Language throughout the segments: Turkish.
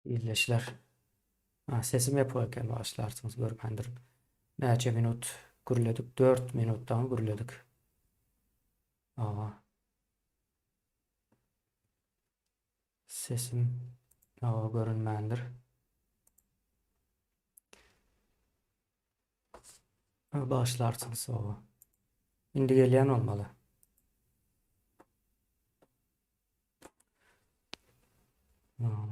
İyileşler. Sesim yaparken başlarsınız görmendir. Neçe minut gürledik? 4 minuttan gürledik. Aa, sesim görünmendir. Başlarsınız o. Indi gelen olmalı. Aa.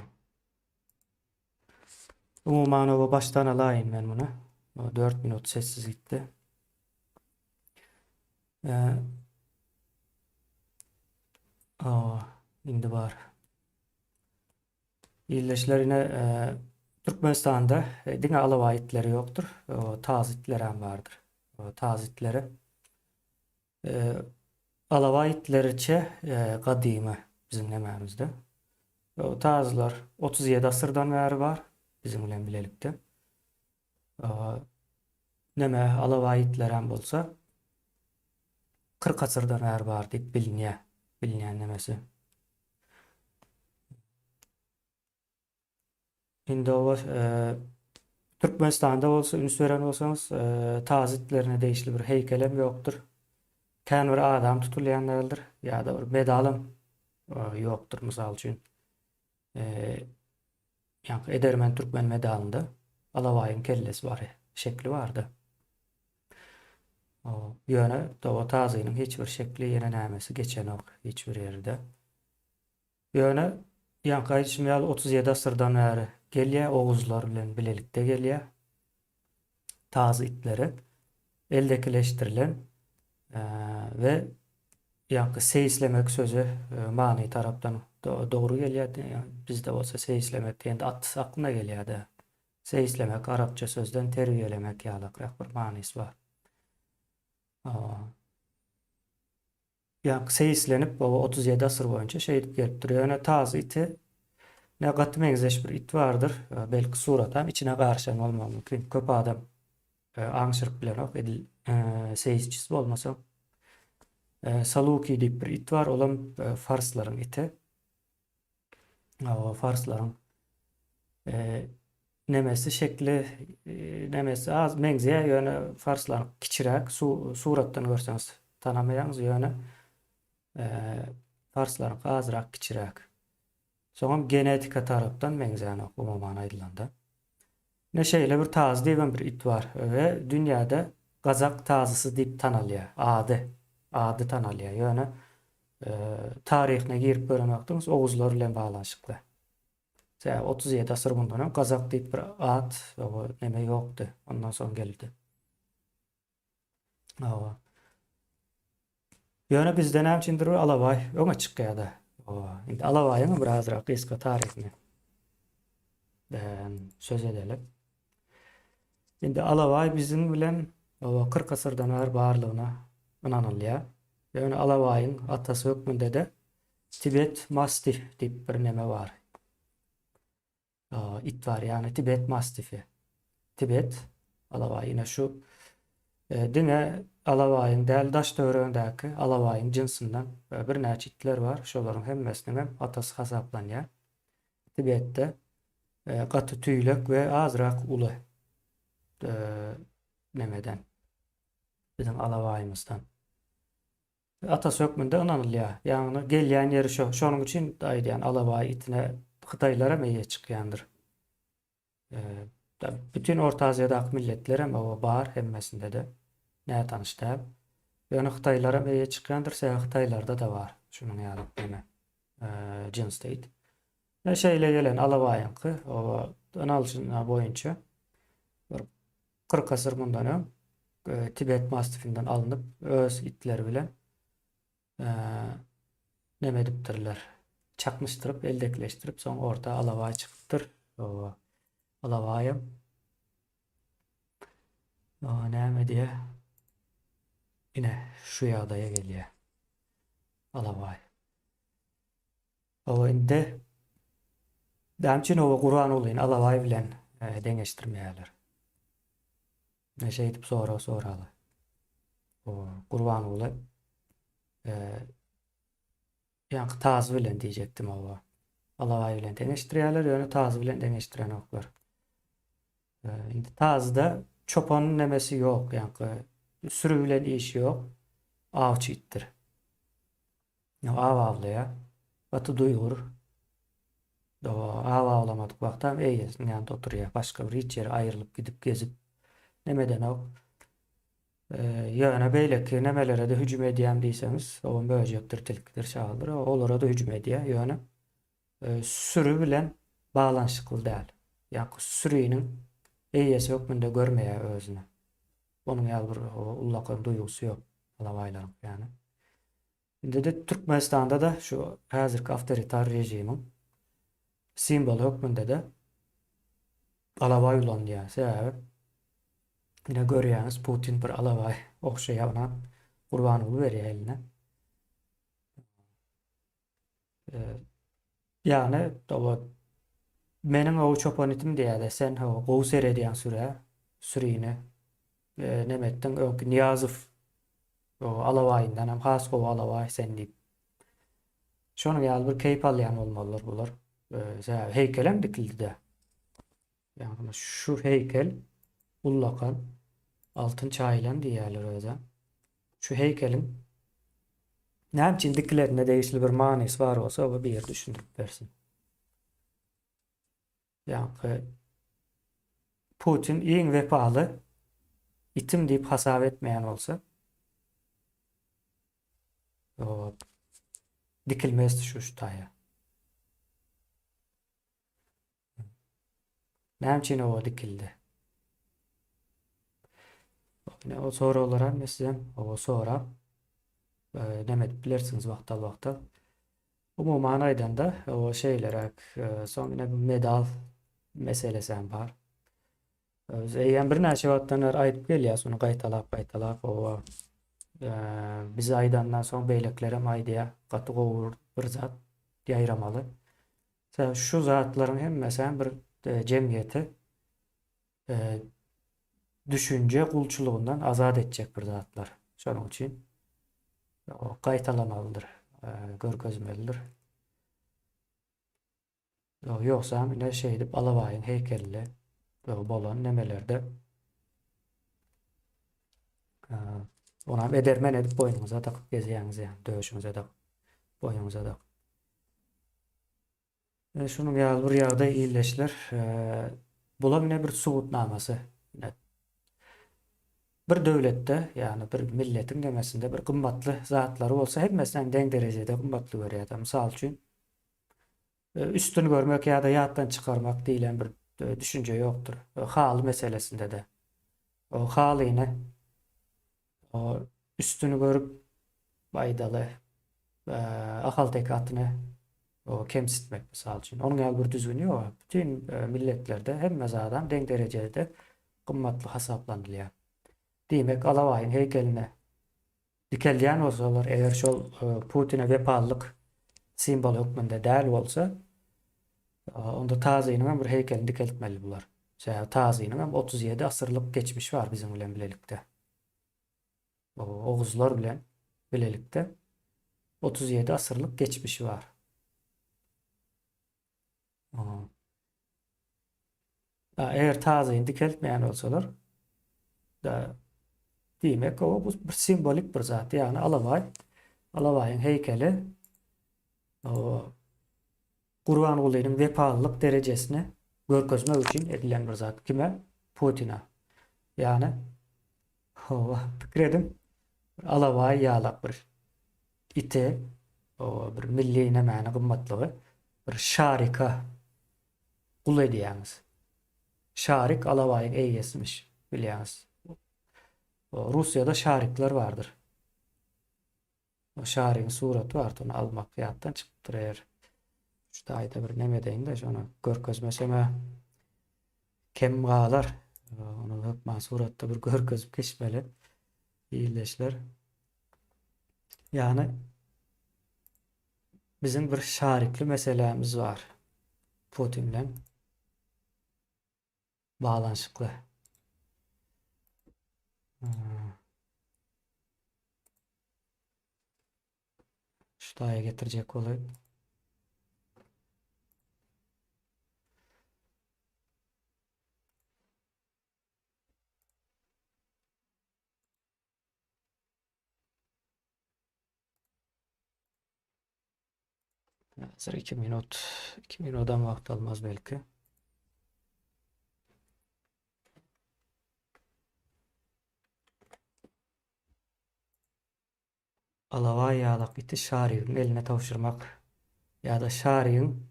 Umuman o baştan alayım ben bunu. 4 minut sessiz gitti. Ee, aa, indi var. İyileşlerine Türkmenistan'da dine alavayitleri yoktur. O, tazitleri hem vardır. O, tazitleri. Alavayitlerçe kadimi bizim nememizde. O tazlar 37 asırdan beri var bizim bilen bilelikte. Neme alavayitler hem bolsa 40 asırdan beri var deyip bilinen nemesi. Şimdi o Türkmenistan'da olsa, üns veren olsanız tazitlerine değişli bir heykelem yoktur. Kän bir adam tutulayanlardır ya da bir medalım yoktur misal üçün. E, Yani Edermen Türkmen medalında Alavay'ın kellesi var, şekli vardı. O yöne o tazının hiçbir şekli yine nämesi geçen ok hiçbir yerde. Yöne Yankay İsmail 37 asırdan beri gelýär, Oğuzlar bilen bilelikde gelýär. Tazı itleri eldekileştirilen ve yankı seyislemek sözü mani tarapdan doğru gelýär. Yani bizde olsa seyislemek diýende at aklına gelýär. Seyislemek Arapça sözden terbiyelemek ýalyk bir manysy var. Yani seyislenip o 37 asır boyunca şehit gelip duruyor. Yani tazı iti ne gatmegezeş bir it vardır. Belki suratan içine karşılan olmam mümkün. Köp adam aňşyryk bilen ok edil seyisçisi bolmasa. Saluki diýip bir it var. Olam Farslaryň iti. O Farslaryň nemesi şekli nemesi az meňzeýe ýöne Farslaryň kiçiräk suratdan görseňiz tanamaýaňyz ýöne Farslaryň azrak kiçiräk. Soňam genetika tarapdan meňzeýän umuman aýdylanda. Ne şeýle bir taz diýen bir it var we dünýäde Gazak tazysy diýip tanalýar. Ady tanalýar. Ýöne taryhyna girip görenokdyňyz Oğuzlar bilen baglanşykly. 37 asır bundan Gazak diýip bir ad we neme ýokdy. Ondan soň geldi. Ýöne bizden hem çindir Alavay öňe çykýardy. Indi Alavaýyň bir azrak eski taryhyny söz edelim. Indi Alavay bizim bilen 40 asyrdan beri barlygyna inanylýar. Ýöne Alavaýyň atasy hökmünde de Tibet Mastif diýip bir neme var. It var ýani Tibet Mastifi. Tibet Alavay ýene şu dine Alavaýyň däl daş döwründäki Alavaýyň jinsyndan bir näçe itler var. Şolaryň hemmesiniň hem atasy hasaplanýar. Tibetde gaty tüýlek we azrak uly nemeden bizim Alavaýymyzdan. Atasy hökmünde inanylýar. Ýani gelýän ýeri şo. Şonuň üçin aýdýan Alavaý itine Hytaýlara meýe çykýandyr. Bütün Orta Aziýadaky milletler hem o bar hemmesinde de näme tanışdy. Ýöne Hytaýlara meýe çykýandyr, Hytaýlarda da bar. Şunuň ýaly neme jins diýdi. Ne şeýle gelen Alavaýynky o analysyna boýunça 40 asır bundan Tibet Mastifinden alınıp öz itleri bilen neme edipdirler. Çakmıştırıp, eldekileştirip soň orta Alavay çykypdyr. O Alavaýym näme diýe ine şu ýagdaýa gelýär. Alavay. O indi damçyn o Guran olayyn Alavay bilen deňeşdirmeýärler. Ne şey edip soraly. O Guran olay ýa-ni taz bilen diýjekdim o. Alavay bilen teňeşdirýärler, ýöne tazy bilen teňeşdiren oklar. Indi tazyda çopanın nemesi ýok, ýani sürü bilen işi ýok. Awçy ittir. Aw awlaýar, baty duýgur. Aw awlamadyk wagtam eýesiniň ýanynda oturýar. Başga bir hiç ýere aýrylyp gidip gezip nemeden ok. Ýöne beýleki nemelere de hüjüm edýän diýseňiz, o böjekdir, tilkdir, şahaldyr. Olara da hüjüm edýär. Ýöne sürü bilen balanşykly däl. Ýa-ni sürüniň eýesi hökmünde görmeýär özüni. Onuň ýaly bir ullakan duýgusy ýok alawaýlaryň ýani. Indi de Türkmenistanda da şu häzirki awtoritar rejimiň simbol hökmünde de alaway ulanýar. Sebäbi ine görýäňiz Putin bir alaway okşaýan gurbanyny berýär eline. Ýani meniň o çopan itim diýär, sen gowy seredýän sürüni nemetden öňki Niýazow o alawaýyndan hem has gowy alaway sen diýip. Şonuň ýaly bir keýp alýan bolmalylar bular. Heykelem dikildi. Ýani şu heykel ullakan altın çaýlan diýerler öze. Şu heykelin näme üçin dikilerine değişli bir manysy bar bolsa, o bir ýer düşündirip bersin. Ýani Putin iň wepaly itim diýip hasap etmeýän bolsa, o dikilmezdi şu taýa. Näme üçin o dikildi? O soralara meselen o sora demet bilersiňiz wagtal. Umuman aýdanda o şeýlerek soňra bir medal meselesi hem bar. Eýen bir näçe wagtdan beri aýdyp gelýär, şonu gaýtalap o biz aýdandan soň beýleklerem aýdýar, gaty gowur bir zat ýaýramaly. Şu zatlaryň hemmesi bir jemgyýeti düşünce kulçuluğundan azat edecek bir zatlar. Şonuň üçin o gaýtalamalydyr, görkezmelidir. Ýoksa ine şey dip alawaýyň heykelli bolan nemelerde ona edermen edip boýnuňyza takyp gezýäňiz ýani döwüşiňize de boýnuňyza da. Şonuň ýaly bir ýagdaý illeşler bular ine bir subutnamasy. Bir döwletde, yani bir milletin demesinde bir kımmatlı zatlary bolsa, hemmesinden deň derejede kımmatly görýär. Mysal üçin üstün görmek ýa-da ýatdan çykarmak diýilen bir düşünje ýokdur. Haly meselesinde de. O halyny o üstünü görüp baýdaly ahal tekatyny o kemsitmek mysal üçin. Onuň ýaly bir düzgünü ýok. Bütün milletlerde hemme zadan deň derejede kımmatly hasaplanylýar. Demek alawaýyň heykeline dikelýän bolsalar, eger şol Putin'e wepalyk simbol hökmünde däl bolsa, onda tazynyň bir heykelini dikeltmeli bular. Tazynyň 37 asyrlyk geçmiş var bizim bilen bilelikde. Oğuzlar bilen bilelikde 37 asyrlyk geçmişi var. Eger tazyny dikeltmeýän bolsalar da demek o bir simbolik bir zat. Yani alawaýyň heykeli o Gurban Ulynyň wepalylyk derejesini görkezmek üçin edilen bir zat. Kime? Putin'a. Yani pikredim alawaý ýalak bir ite o bir milli nemäni gymmatlygy bir şarika kul edýäňiz. Şarik alawaýyň eýesimiş bilýäňiz. Rusya'da şarikler vardır. O şarikin suraty var, onu almak ýatdan çykypdyr eger. Şu aýda bir neme deýin de şonu görkezmeseme kem galar. Onu hökman suratda bir görkezip geçmeli. İyileşler. Yani bizim bir şarikli meselemiz var. Putin bilen bağlanşykly. Şuraya getirecek olayım. Hazır 2 minut. 2 minutdan vakt almaz belki. Alava yağlak iti şariğin eline tavşırmak ya da şariğin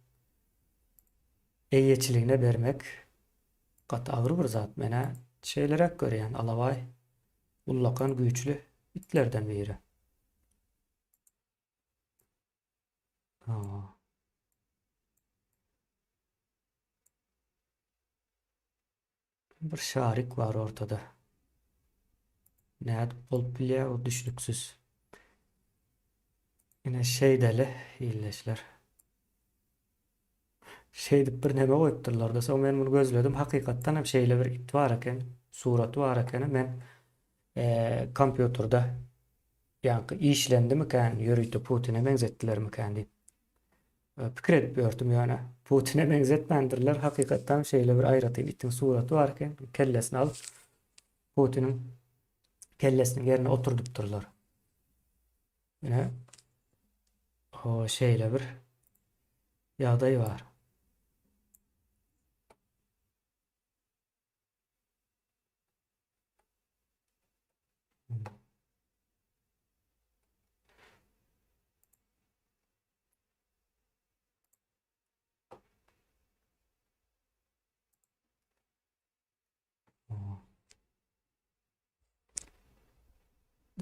eyyetçiliğine vermek kat ağır bir zat mene şeylerek göreyen alavay ullakan güçlü itlerden biri. Aa, bir şarik var ortada. Ne bolup bile o düşlüksüz. Yine şey deli iyileşler. Şey dip bir neme koyupdurlar da men bunu gözledim. Hakikatten hem şeyle bir it var eken, surat var eken men kompüterda yani işlendi mi kan yürüydü Putin'e benzettiler mi kan diye. Pikir edip gördüm yani. Putin'e benzetmendirler. Hakikaten şeyle bir ayrıtayım. İtin suratı varken kellesini alıp Putin'in kellesinin yerine oturdurlar. Yine o şeyle bir yağdayı var.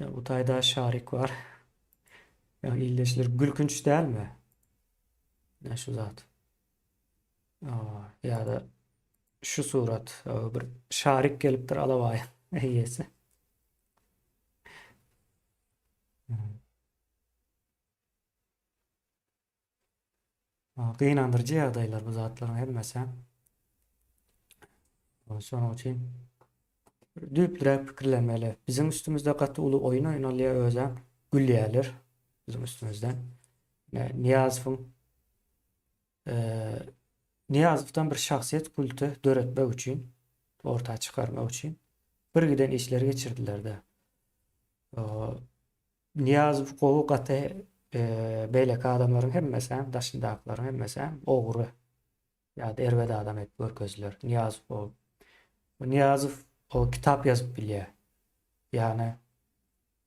Ya, bu tayda şarik var. Yani iyileşilir. Gülkünç değil mi? Ne şu zat. Ya da şu surat. Bir şarik gelipdir alavaya. İyisi. Kıynandırıcı yağdaylar bu zatların hemmesi. Sonra için düýpdirä pikirlenmeli. Bizim üstümizde katı ulu oyun oýnalýa özem gülýärler bizim üstümizden. Niýazowyň eee Niyazovdan bir şahsiyet kultu döretmek üçin, ortaya çıkarmak üçin bir giden işler geçirdiler de. Niyazov gowy gaty beýleki adamlaryň hemmesi, daşyndaklaryň hemmesi ogry ýa-da erbede adam etip görkezler. Niyazov o kitap yazıp bilýär. Yani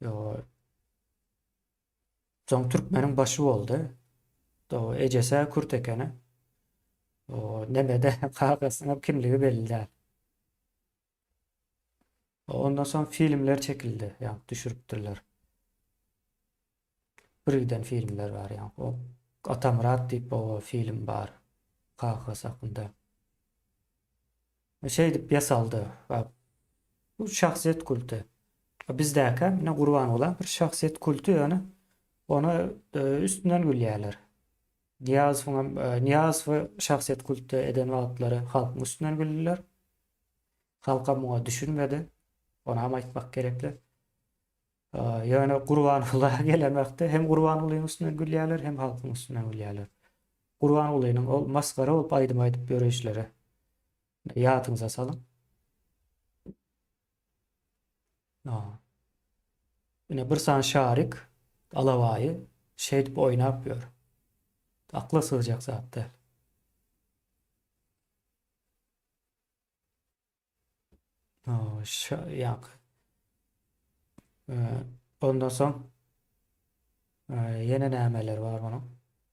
o Joň Türkmeniň başy boldy. O ejese Kürt ekeni. O nemede kagasyna kimligi belli däl. Ondan soň filmler çekildi. Yani düşürüpdirler. Birden filmler var yani. O Atamrat diýip o film bar. Kagas hakynda. Şey dip yasaldı. Bu şahsiyet kultu. Bizdäki mine gurban olan bir şahsiyet kultu yani. Ona üstünden gülýärler. Niyazow şahsiyet kultu eden wagtlary halkyň üstünden gülýärler. Halka muňa düşünmedi. Ona hem aýtmak gerekli. Yani Gurbanullaha gelen wagtda hem Gurbanullahyň üstünden gülýärler hem halkyň üstünden gülýärler. Gurbanullahyň ol maskara bolup aýdym aýdyp ýöreşleri. Ýadyňyza salyn. Yine bir san şarik alavayı şey edip oynap ýör. Akla sığacak zaten. Yak. Ondan soň yine nämeler var munyň?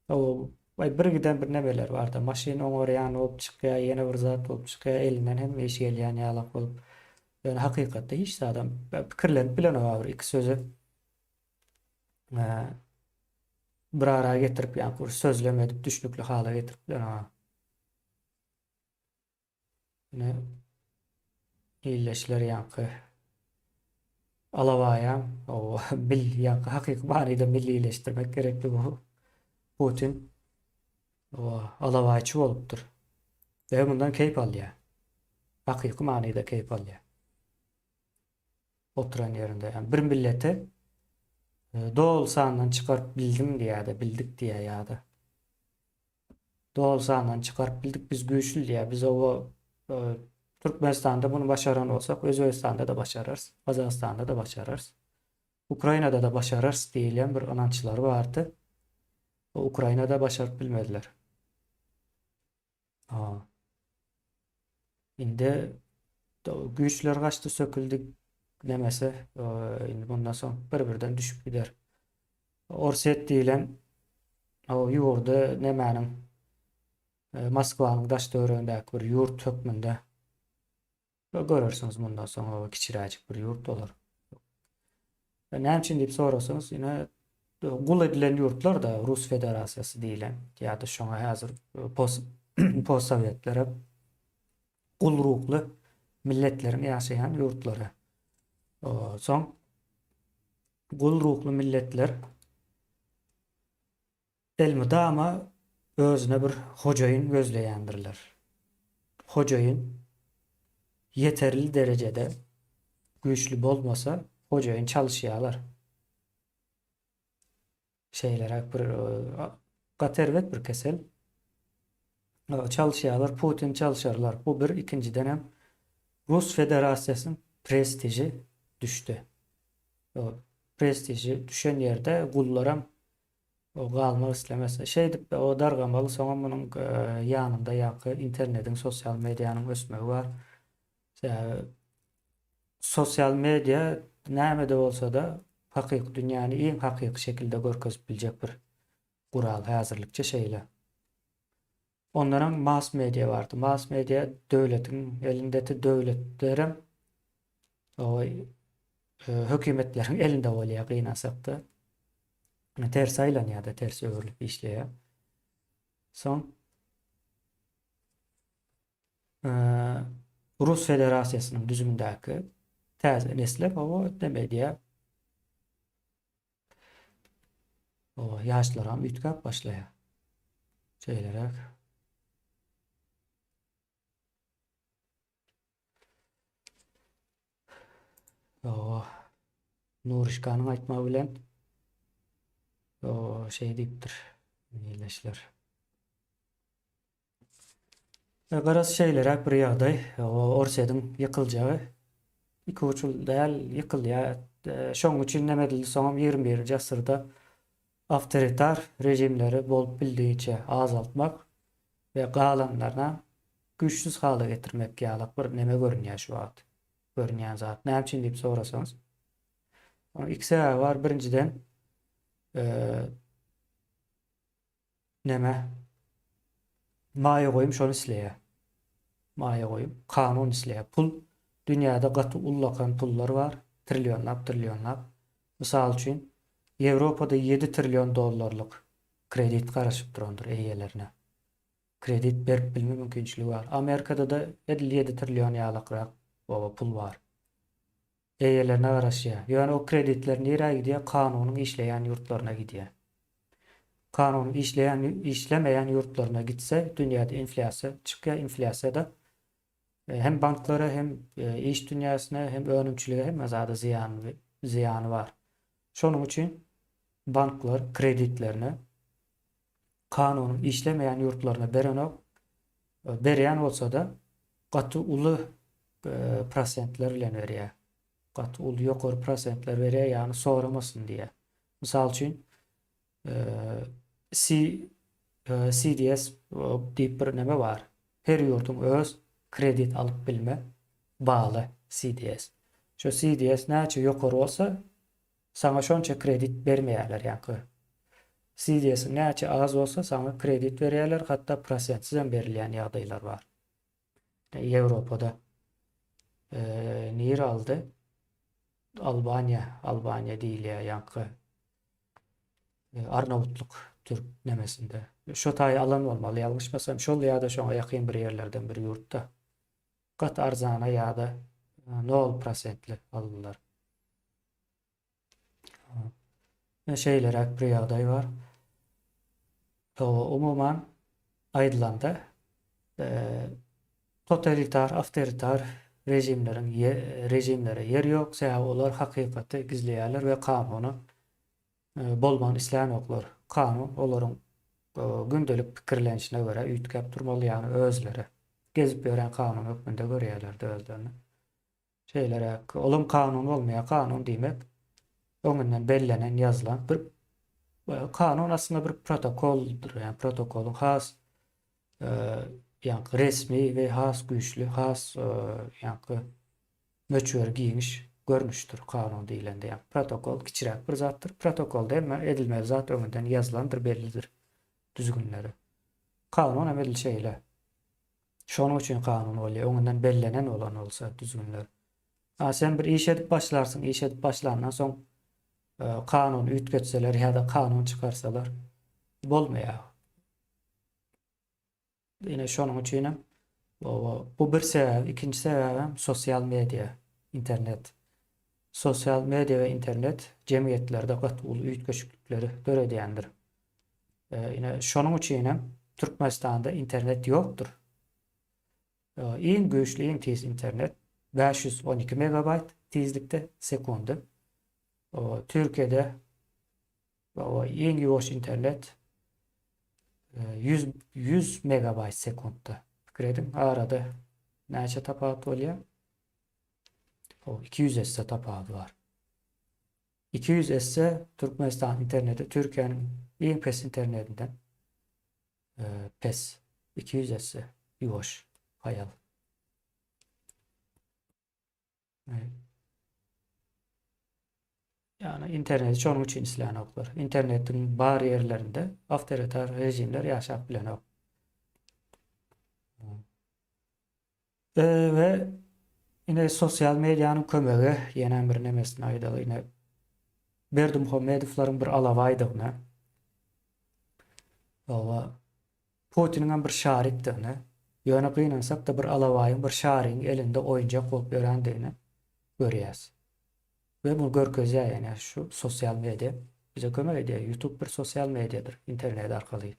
O bir giden bir nämeler var da maşyn oňorýan bolup çykýar, ýene bir zat bolup çykýar, elinden hem eş gelýän ýalak bolup. Yani hakykatda hiç adam pikirlenip bilen var. İki sözü bir araya getirip yani sözlem edip düşnükli hala getirip bilen ne iyileşler yankı alavaya o bil yankı hakiki manada millileştirmek gerekli bu Putin o alavayçı olupdur. Ve bundan keyif alıyor. Hakiki manada keyif alıyor. Oturan yerinde yani bir millete doğal sahandan çıkarıp bildim diye de bildik diye ya da doğal sahandan çıkarıp bildik biz güçlü diye biz o Türkmenistan'da bunu başaran olsak Özbekistan'da da başarırız. Kazakistan'da da başarırız. Ukrayna'da da başarırız diyen bir inançları vardı. Ukrayna'da başarıp bilmediler. Aa, indi güçler kaçtı söküldü demese indi bundan sonra bir-birden düşüp gider. Orset diýilen o ýurda nemäniň Moskwanyň daş döwregindäki bir ýurt hökmünde görersiňiz bundan soňra kiçiräjik bir ýurt bolar. Näçin diýip sorasaňyz, ýene gul edilen ýurtlar da Rus Federasiýasy diýilen ýa-da şoňa häzir postsowetlere gul ruhly milletleriň ýaşaýan ýurtlary. Soň gul ruhly milletler elmydama özüne bir hojaýyn gözleýändirler. Hojaýyn yeterli derecede güýçli bolmasa hojaýyn çalışýarlar. Şeylere bir gaterwet bir kesel çalışýarlar, Putin çalışarlar. Bu bir, ikinciden hem Rus Federasiýasynyň prestiji düştü. O prestiji düşen ýerde gullaram o galmak islemese. Şeydip o dargamaly soňra munyň ýanynda ýa-da internetiň, sosial mediýanyň ösmegi bar. Sosial media näme-de bolsa da hakyky dünýäni iň hakyky şekilde görkezip biljek bir gural häzirlikçe şeýle. Onlaryň mass media bardy. Mass media döwletiň elindäki döwletlerim o hökümetleriň elinde bolýar gynasakda. Ters aýlanýar-da, ters öwrülip işleýär. Soň Rus Federasiýasynyň düzümindäki täze nesler o media o ýaşlaram ütkap başlaýar. Şeýlerek. O Nurişkanyň aýtmagy bilen o şey diýipdir. Niýleşler. Garas şeýlerek bir ýagdaý, Orsedyň ýykyljagy 2-3 ýyl däl ýykylýar. Şoň üçin näme edildi? Soňam 21-nji asyrda awtoritar rejimleri bolup bildiğince azaltmak ve galanlarına güçsüz hale getirmek ýalyk bir neme görünýär şu wagt. Görünýän zat. Näme üçin diýip sorasaňyz? Iki sebäbi var. Birinciden neme maýa goýum şonu isleýär. Maýa goýum kanun isleýär. Pul dünýäde gaty ullakan pullar var. Trilyonlap. Mysal üçin Ýewropada 7 trilyon dollarlyk kredit garaşyp durandyr eýelerine. Kredit berip bilme mümkinçiligi var. Amerikada da 57 trilyon ýalykrak pul var. Eýelerine garaşýar. Ýöne o kreditler nereye gidýär? Kanunyň işleýän ýurtlaryna gidýär. Kanun işlemeyen yurtlarına gitse dünyada inflasyon çıkıyor. Inflasyada hem banklara hem iş dünyasına hem önümçülüğe hem azada ziyanı var. Şonun için banklar kreditlerini kanunun işlemeyen yurtlarına beren olsa da katı ulu prosentler ile veriyor. Katı ulu yukarı prosentler veriyor yani soğramasın diye. Misal için CDS deyip bir neme var. Her yurtun öz kredit alıp bilme bağlı CDS. Şu CDS näçe yukarı olsa sana şonça kredit vermeýärler ýa-da. CDS näçe az olsa sana kredit berýärler, hatta prosentsiz hem berilýän ýagdaýlar var. Ýewropada nir aldy? Albanya diýilýär ýa-da. Arnavutluk Türk nemesinde. Şo taý alan bolmaly, ýalgyşmasam şol ýa-da şoňa ýakyn bir ýerlerden bir ýurtda. Gat arzana ýa-da 0% aldylar. Şeýlerek bir ýagdaý var. Umuman aýdylanda totalitar, awtoritar rejimlere yer ýok, sebäbi olar hakykaty gizleýärler we kanuny bolman isläňoklar. Kanun olaryň gündelik pikirlenişine göre üýtgäp durmaly, ýani özleri gezip beren kanun hökmünde görýärler özlerini. Şeýlerek, olum kanun bolmaýan kanun diýmek öňünden bellenen, ýazylan bir Kanun aslında bir protokoldur. Yani protokolün has e, yani resmi ve has güçlü, has yani möçüver giymiş görmüştür kanun diýilende. Yani protokol kiçirek bir zatdır. Protokolda hem edilmeli zat öňünden yazılandır, bellidir düzgünleri. Kanun emel şeýle. Şonuň üçin kanun bolýar. Öňünden bellenen olan olsa düzgünler. Sen bir iş edip başlarsın. İş edip başlandan soň kanun ütgetseler ya da kanun çıkarsalar bolmaýar. Ine şonuň üçin bu bir sebäp, ikinci sebäbim sosial media, internet. Sosyal medya ve internet cemiyetlerde gatulu üýtgeçlikleri döredýändir. Ine şonuň üçin Türkmenistanda internet ýokdur. Iň güýçli, iň tiz internet 512 megabayt tizlikde sekundy. Türkiýede iň ýoş internet 100 megabayt sekundda. Pikir edin, arada näçe tapat bolýar? 200 esse tapaty bar. 200 esse Türkmenistan interneti Türkiýanyň iň pes internetinden pes. 200 esse ýoş, hayal. Yani interneti çoğunun için islanoklar. İnternetin bar yerlerinde avtoritar rejimler yaşap bilenok. Ve yine sosyal medyanın kömegi yenen bir nemesine aydalı. Yine Berdimuhamedovlaryň bir alawaýdygyny, Putin'in bir şaritdigini, ýöne gynansak da bir alawaýyň, bir şaryň elinde oýunjak bolup örendigini görýäs. Ve bunu görkezýär, yani şu sosyal medya bize kömek edýär. YouTube bir sosyal medyadır. İnternet arkaly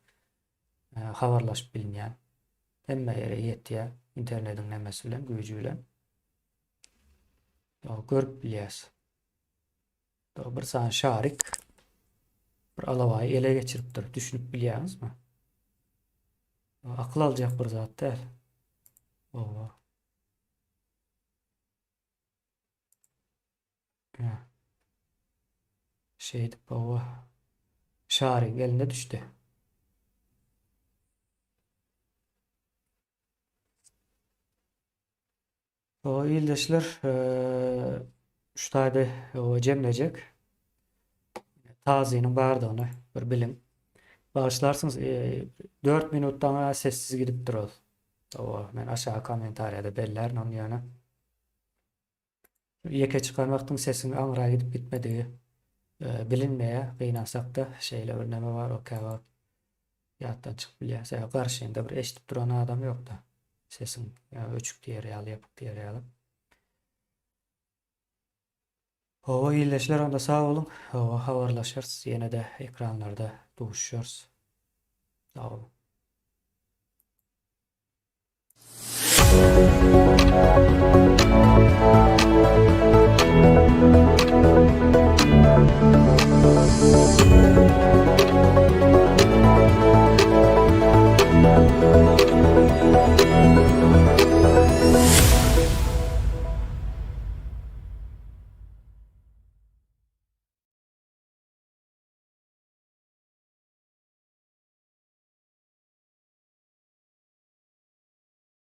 habarlaşyp bilinýän. Hemme ýere ýetýär internetiň nemesi bilen, güýji bilen. Görüp bilýäs. Bir san şaryk bir alawaýy ele geçiripdir. Düşünüp bilýäňizmi? Akıl aljak bir zat däl. Şeydi şaryň eline düşdi. Ýyldaşlar şutady jemlejek tazynyň bardygyny bir bilim. Bağışlarsınız 4 minutdan sessiz gidip durul. Men aşağı komentariyada bellerin onun ýöne. Ýeke çıkan wagtyň sesiň aňyra gidip gitmedigi bilinmeýär. Gynansak da şeýle bir neme bar, o käbä ýatdan çykyp bilýär. Garşynda bir eşitip duran adam ýok da. Sesiň öçük diýer ýaly, ýapyk diýer ýaly. Ýyldaşlar onda sag bolun. Habarlaşarys, ýene-de ekranlarda duşuşarys. Sag bolun.